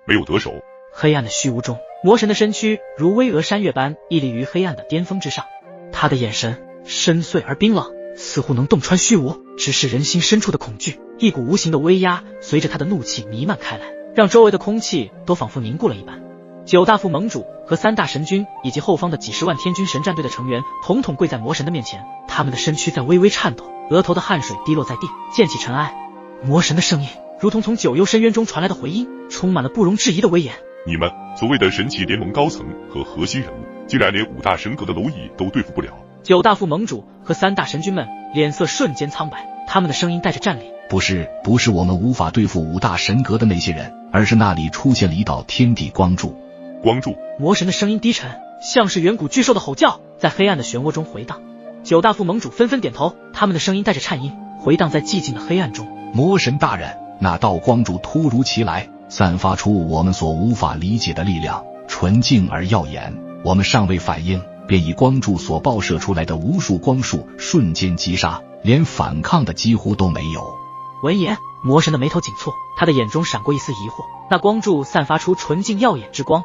没有得手。黑暗的虚无中，魔神的身躯如巍峨山岳般屹立于黑暗的巅峰之上，他的眼神深邃而冰冷，似乎能洞穿虚无，直视人心深处的恐惧。一股无形的威压随着他的怒气弥漫开来，让周围的空气都仿佛凝固了一般。九大副盟主和三大神君以及后方的几十万天军神战队的成员统统跪在魔神的面前，他们的身躯在微微颤抖，额头的汗水滴落在地，溅起尘埃。魔神的声音如同从九幽深渊中传来的回音，充满了不容置疑的威严。你们所谓的神奇联盟高层和核心人物，竟然连五大神阁的蝼蚁都对付不了。九大副盟主和三大神君们脸色瞬间苍白，他们的声音带着战栗。不是我们无法对付五大神阁的那些人，而是那里出现了一道天地光柱。光柱。魔神的声音低沉，像是远古巨兽的吼叫，在黑暗的漩涡中回荡。九大副盟主纷纷点头，他们的声音带着颤音，回荡在寂静的黑暗中。魔神大人，那道光柱突如其来，散发出我们所无法理解的力量，纯净而耀眼。我们尚未反应，便以光柱所爆射出来的无数光束瞬间击杀，连反抗的几乎都没有。闻言，魔神的眉头紧蹙，他的眼中闪过一丝疑惑。那光柱散发出纯净耀眼之光。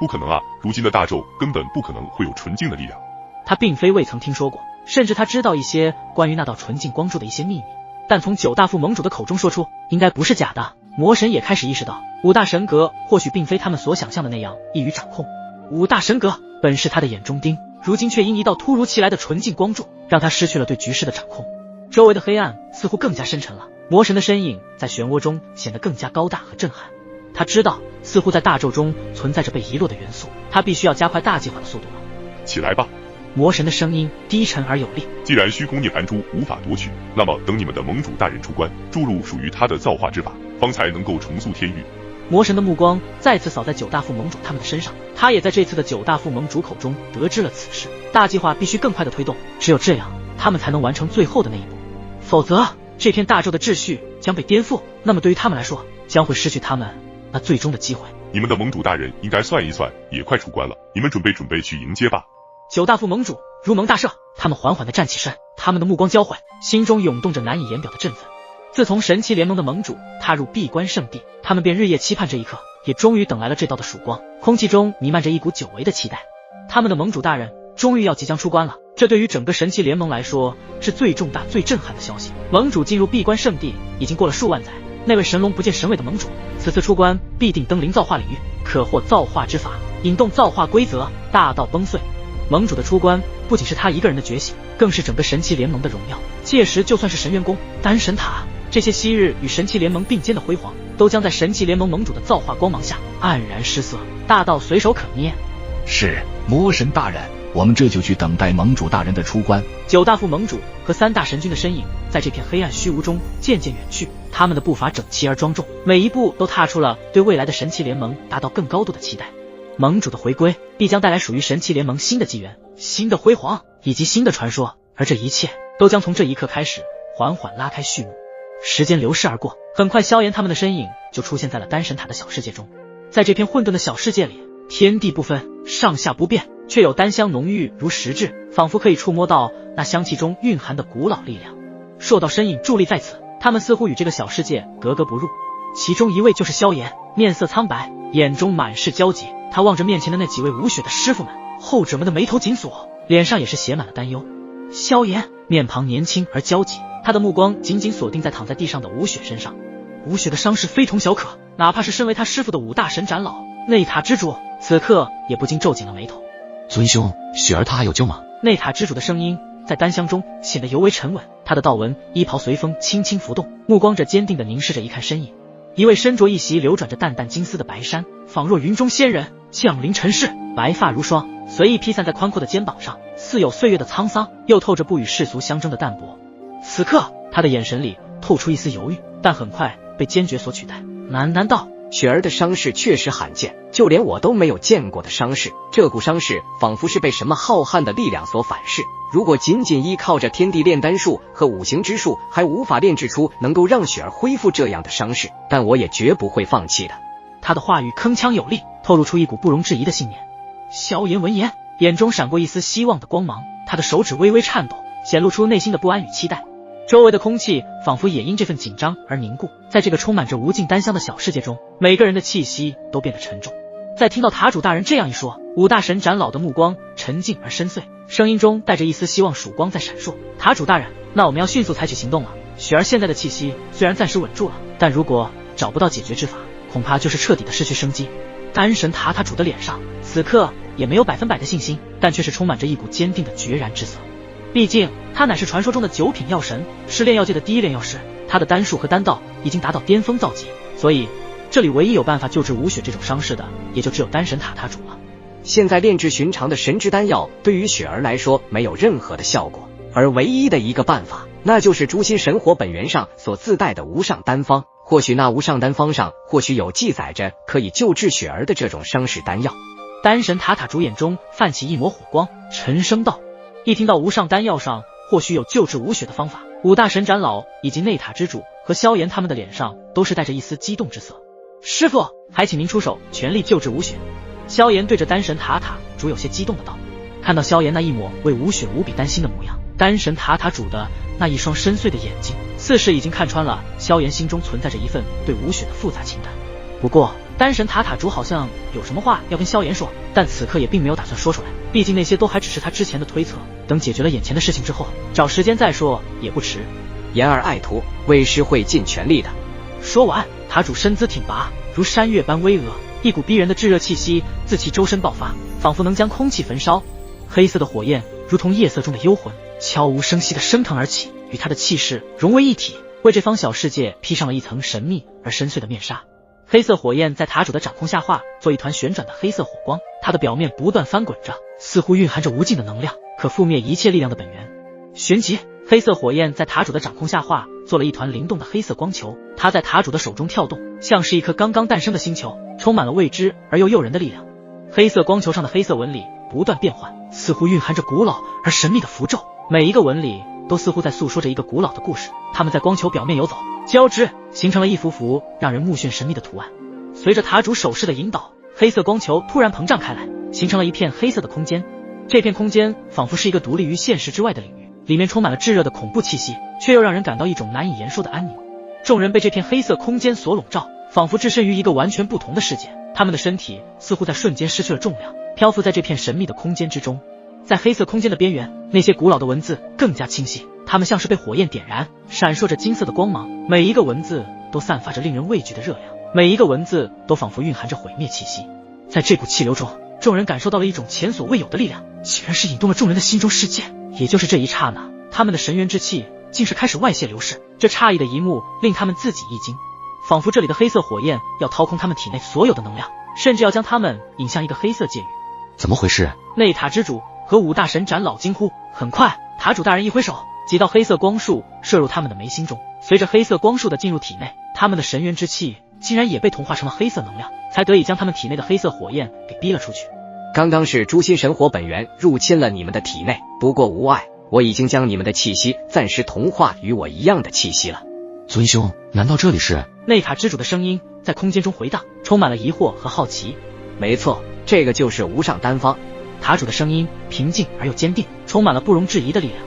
不可能啊，如今的大纣根本不可能会有纯净的力量。他并非未曾听说过，甚至他知道一些关于那道纯净光柱的一些秘密，但从九大副盟主的口中说出，应该不是假的。魔神也开始意识到，五大神阁或许并非他们所想象的那样易于掌控。五大神阁本是他的眼中钉，如今却因一道突如其来的纯净光柱，让他失去了对局势的掌控。周围的黑暗似乎更加深沉了，魔神的身影在漩涡中显得更加高大和震撼。他知道，似乎在大纣中存在着被遗落的元素，他必须要加快大计划的速度了。起来吧！魔神的声音低沉而有力。既然虚空涅槃珠无法夺取，那么等你们的盟主大人出关，注入属于他的造化之法，方才能够重塑天域。魔神的目光再次扫在九大副盟主他们的身上，他也在这次的九大副盟主口中得知了此事。大计划必须更快的推动，只有这样，他们才能完成最后的那一步，否则这片大纣的秩序将被颠覆，那么对于他们来说，将会失去他们那最终的机会。你们的盟主大人应该算一算，也快出关了，你们准备去迎接吧。九大副盟主如蒙大赦，他们缓缓地站起身，他们的目光交汇，心中涌动着难以言表的振奋。自从神奇联盟的盟主踏入闭关圣地，他们便日夜期盼这一刻，也终于等来了这道的曙光。空气中弥漫着一股久违的期待，他们的盟主大人终于要即将出关了，这对于整个神奇联盟来说是最重大最震撼的消息。盟主进入闭关圣地已经过了数万载，那位神龙不见神尾的盟主此次出关必定登临造化领域，可获造化之法，引动造化规则，大道崩碎。盟主的出关不仅是他一个人的觉醒，更是整个神奇联盟的荣耀。届时就算是神元宫、丹神塔这些昔日与神奇联盟并肩的辉煌，都将在神奇联盟盟主的造化光芒下黯然失色，大道随手可灭。是魔神大人，我们这就去等待盟主大人的出关。九大副盟主和三大神君的身影在这片黑暗虚无中渐渐远去，他们的步伐整齐而庄重，每一步都踏出了对未来的神奇联盟达到更高度的期待。盟主的回归必将带来属于神奇联盟新的纪元、新的辉煌以及新的传说，而这一切都将从这一刻开始缓缓拉开序幕。时间流逝而过，很快萧炎他们的身影就出现在了丹神塔的小世界中。在这片混沌的小世界里，天地不分，上下不变，却有丹香浓郁如实质，仿佛可以触摸到那香气中蕴含的古老力量。数道身影伫立在此，他们似乎与这个小世界格格不入。其中一位就是萧炎，面色苍白，眼中满是焦急，他望着面前的那几位无血的师傅们，后者们的眉头紧锁，脸上也是写满了担忧。萧炎面庞年轻而焦急，他的目光紧紧锁定在躺在地上的吴雪身上。吴雪的伤势非同小可，哪怕是身为他师傅的五大神长老内塔之主，此刻也不禁皱紧了眉头。尊兄，雪儿她还有救吗？内塔之主的声音在丹香中显得尤为沉稳，他的道纹衣袍随风轻轻浮动，目光着坚定地凝视着一看身影。一位身着一袭流转着淡淡金丝的白衫，仿若云中仙人降临尘世，白发如霜，随意披散在宽阔的肩膀上，似有岁月的沧桑，又透着不与世俗相争的淡泊。此刻他的眼神里透出一丝犹豫，但很快被坚决所取代，喃喃道：雪儿的伤势确实罕见，就连我都没有见过的伤势，这股伤势仿佛是被什么浩瀚的力量所反噬，如果仅仅依靠着天地炼丹术和五行之术，还无法炼制出能够让雪儿恢复这样的伤势，但我也绝不会放弃的。他的话语铿锵有力，透露出一股不容置疑的信念。萧炎闻言，眼中闪过一丝希望的光芒，他的手指微微颤抖，显露出内心的不安与期待。周围的空气仿佛也因这份紧张而凝固。在这个充满着无尽丹香的小世界中，每个人的气息都变得沉重。在听到塔主大人这样一说，五大神长老的目光沉静而深邃，声音中带着一丝希望曙光在闪烁。塔主大人，那我们要迅速采取行动了。雪儿现在的气息虽然暂时稳住了，但如果找不到解决之法，恐怕就是彻底的失去生机。丹神塔塔主的脸上此刻也没有100%的信心，但却是充满着一股坚定的决然之色。毕竟他乃是传说中的9品药神，是炼药界的第一炼药师，他的丹术和丹道已经达到巅峰造极，所以这里唯一有办法救治吴雪这种伤势的，也就只有丹神塔塔主了。现在炼制寻常的神之丹药对于雪儿来说没有任何的效果，而唯一的一个办法，那就是诛心神火本源上所自带的无上丹方。或许那无上丹方上或许有记载着可以救治雪儿的这种伤势丹药。丹神塔塔主眼中泛起一抹火光，沉声道。一听到无上丹药上或许有救治吴雪的方法，五大神长老以及内塔之主和萧炎他们的脸上都是带着一丝激动之色。师父，还请您出手全力救治吴雪。萧炎对着丹神塔塔主有些激动的道。看到萧炎那一抹为吴雪无比担心的模样，丹神塔塔主的那一双深邃的眼睛似是已经看穿了萧炎心中存在着一份对吴雪的复杂情感。不过丹神塔塔主好像有什么话要跟萧炎说，但此刻也并没有打算说出来，毕竟那些都还只是他之前的推测，等解决了眼前的事情之后，找时间再说也不迟。言而爱徒，为师会尽全力的。说完，塔主身姿挺拔，如山岳般巍峨，一股逼人的炙热气息自其周身爆发，仿佛能将空气焚烧。黑色的火焰如同夜色中的幽魂，悄无声息地升腾而起，与他的气势融为一体，为这方小世界披上了一层神秘而深邃的面纱。黑色火焰在塔主的掌控下化作一团旋转的黑色火光，它的表面不断翻滚着，似乎蕴含着无尽的能量，可覆灭一切力量的本源。旋即，黑色火焰在塔主的掌控下化做了一团灵动的黑色光球，它在塔主的手中跳动，像是一颗刚刚诞生的星球，充满了未知而又诱人的力量。黑色光球上的黑色纹理不断变换，似乎蕴含着古老而神秘的符咒，每一个纹理都似乎在诉说着一个古老的故事。它们在光球表面游走交织，形成了一幅幅让人目眩神迷的图案。随着塔主手势的引导，黑色光球突然膨胀开来，形成了一片黑色的空间。这片空间仿佛是一个独立于现实之外的领域，里面充满了炙热的恐怖气息，却又让人感到一种难以言说的安宁。众人被这片黑色空间所笼罩，仿佛置身于一个完全不同的世界，他们的身体似乎在瞬间失去了重量，漂浮在这片神秘的空间之中。在黑色空间的边缘，那些古老的文字更加清晰，它们像是被火焰点燃，闪烁着金色的光芒，每一个文字都散发着令人畏惧的热量，每一个文字都仿佛蕴含着毁灭气息。在这股气流中，众人感受到了一种前所未有的力量，竟然是引动了众人的心中世界。也就是这一刹那，他们的神元之气竟是开始外泄流逝，这诧异的一幕令他们自己一惊，仿佛这里的黑色火焰要掏空他们体内所有的能量，甚至要将他们引向一个黑色界域。怎么回事？内塔之主和五大神长老惊呼。很快，塔主大人一挥手，几道黑色光束射入他们的眉心中，随着黑色光束的进入体内，他们的神元之气竟然也被同化成了黑色能量，才得以将他们体内的黑色火焰给逼了出去。刚刚是诛心神火本源入侵了你们的体内，不过无碍，我已经将你们的气息暂时同化与我一样的气息了。尊兄，难道这里是？内塔之主的声音在空间中回荡，充满了疑惑和好奇。没错，这个就是无上丹方。塔主的声音平静而又坚定，充满了不容置疑的力量。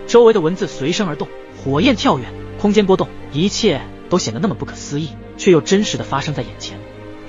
周围的文字随声而动，火焰跳跃，空间波动，一切都显得那么不可思议，却又真实的发生在眼前。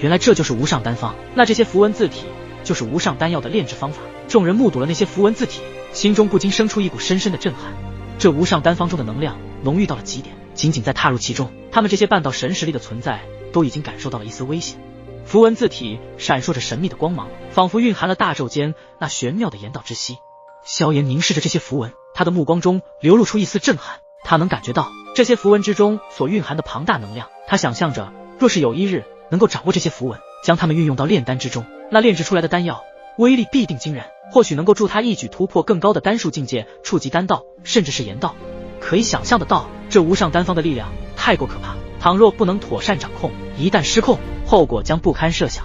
原来这就是无上丹方，那这些符文字体就是无上丹药的炼制方法。众人目睹了那些符文字体，心中不禁生出一股深深的震撼。这无上丹方中的能量浓郁到了极点，仅仅在踏入其中，他们这些半道神实力的存在都已经感受到了一丝危险。符文字体闪烁着神秘的光芒，仿佛蕴含了大咒间那玄妙的言道之息。萧炎凝视着这些符文，他的目光中流露出一丝震撼，他能感觉到这些符文之中所蕴含的庞大能量。他想象着，若是有一日能够掌握这些符文，将它们运用到炼丹之中，那炼制出来的丹药威力必定惊人，或许能够助他一举突破更高的丹术境界，触及丹道，甚至是炎道。可以想象得到，这无上丹方的力量太过可怕，倘若不能妥善掌控，一旦失控，后果将不堪设想。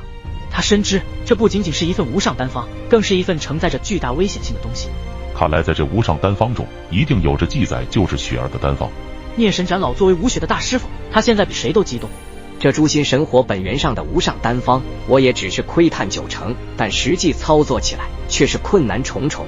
他深知，这不仅仅是一份无上丹方，更是一份承载着巨大危险性的东西。看来在这无上丹方中，一定有着记载救治雪儿的丹方。孽神长老作为吴雪的大师傅，他现在比谁都激动。这诛心神火本源上的无上丹方，我也只是窥探90%，但实际操作起来却是困难重重。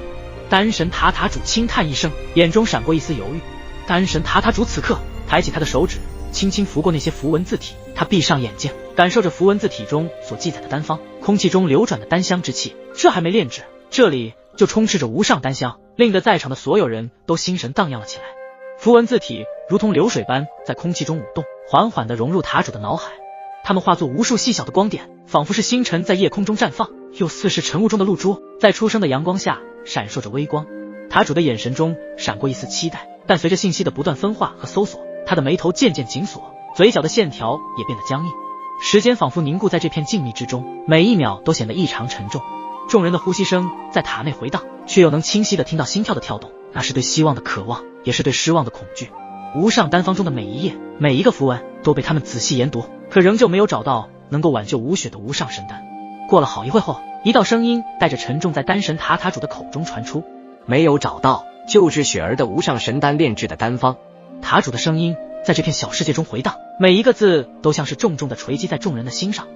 丹神塔塔主轻叹一声，眼中闪过一丝犹豫。丹神塔塔主此刻抬起他的手指，轻轻拂过那些符文字体。他闭上眼睛，感受着符文字体中所记载的丹方，空气中流转的丹香之气。这还没炼制，这里就充斥着无上丹香，令得在场的所有人都心神荡漾了起来。符文字体如同流水般在空气中舞动，缓缓地融入塔主的脑海。它们化作无数细小的光点，仿佛是星辰在夜空中绽放，又似是晨雾中的露珠，在初升的阳光下闪烁着微光。塔主的眼神中闪过一丝期待，但随着信息的不断分化和搜索，他的眉头渐渐紧锁，嘴角的线条也变得僵硬。时间仿佛凝固在这片静谧之中，每一秒都显得异常沉重。众人的呼吸声在塔内回荡，却又能清晰地听到心跳的跳动，那是对希望的渴望，也是对失望的恐惧。无上丹方中的每一页，每一个符文都被他们仔细研读，可仍旧没有找到能够挽救吴雪的无上神丹。过了好一会后，一道声音带着沉重在丹神塔塔主的口中传出：没有找到救治雪儿的无上神丹炼制的丹方。塔主的声音在这片小世界中回荡，每一个字都像是重重地锤击在众人的心上。